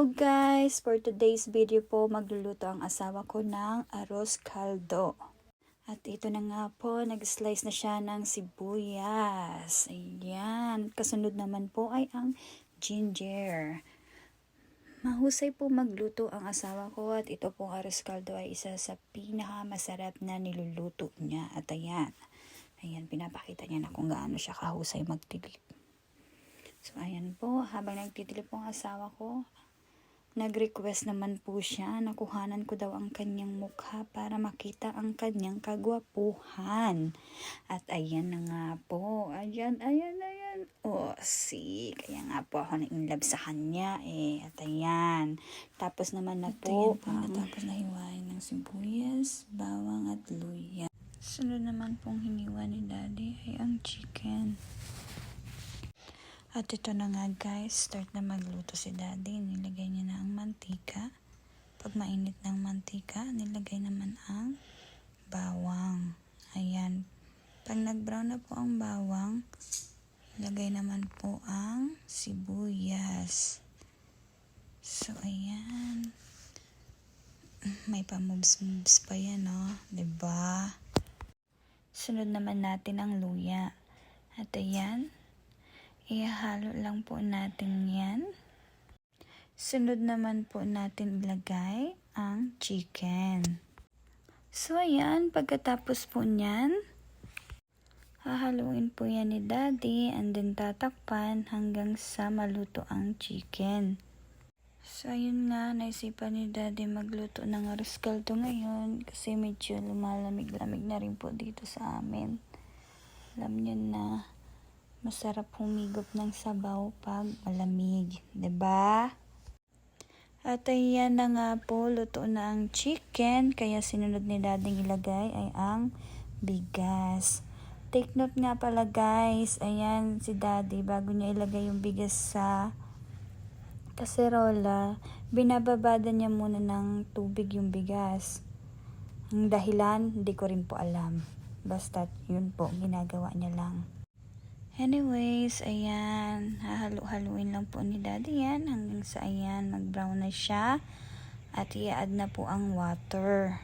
Hello guys! For today's video po, magluluto ang asawa ko ng arroz caldo. At ito na nga po, nag-slice na siya ng sibuyas. Ayan. Kasunod naman po ay ang ginger. Mahusay po magluto ang asawa ko at ito pong arroz caldo ay isa sa pinakamasarap na niluluto niya. At ayan. Ayan, pinapakita niya na kung gaano siya kahusay magtilip. So, ayan po, habang nagtitilip po ang asawa ko, nag-request naman po siya na kuhanan ko daw ang kanyang mukha para makita ang kanyang kagwapuhan. At ayan na nga po, ayan. Oh, see, kaya nga po ako na-inlove sa kanya eh. At ayan, tapos naman na po, natapos na hiwain ng sibuyas, bawang at luya. Sunod naman pong hiniwa ni Daddy ay ang chicken. At ito na nga guys, start na magluto si Daddy. Nilagay niya na ang mantika. Pag mainit ng mantika, nilagay naman ang bawang. Ayan. Pag nag-brown na po ang bawang, nilagay naman po ang sibuyas. So, ayan. May pa-moves pa yan, no? Diba? Sunod naman natin ang luya. At ayan. Ihalo lang po natin yan. Sunod naman po natin ilagay ang chicken. So, ayan. Pagkatapos po niyan, hahaluin po yan ni Daddy and then tatakpan hanggang sa maluto ang chicken. So, ayun nga. Naisipan ni Daddy magluto ng arroz caldo ngayon kasi medyo lumalamig-lamig na rin po dito sa amin. Alam niyo na. Masarap humigop ng sabaw pag malamig, 'di ba? At ayan na nga po, luto na ang chicken, kaya sinunod ni Daddy ilagay ay ang bigas. Take note nga pala guys, ayan si Daddy, bago niya ilagay yung bigas sa kaserola, binababada niya muna ng tubig yung bigas. Ang dahilan, hindi ko rin po alam. Basta yun po, ginagawa niya lang. Anyways, ayan, hahalu-haluin lang po ni Daddy yan hanggang sa ayan, mag-brown na siya at i-add na po ang water.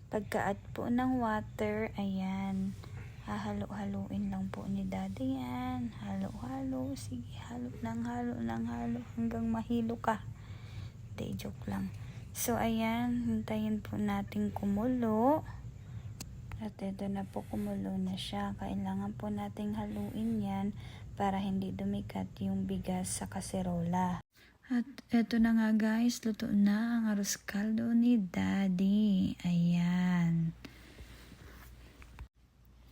Pagka-add po ng water, ayan, hahalu-haluin lang po ni Daddy yan. Halo-halo, sige, halo hanggang mahilo ka. Hindi, joke lang. So, ayan, hintayin po natin kumulo. At ito na po, kumulo na siya. Kailangan po nating haluin yan para hindi dumikat yung bigas sa kaserola. At ito na nga guys, luto na ang arroz caldo ni Daddy. Ayan.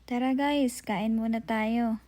Tara guys, kain muna tayo.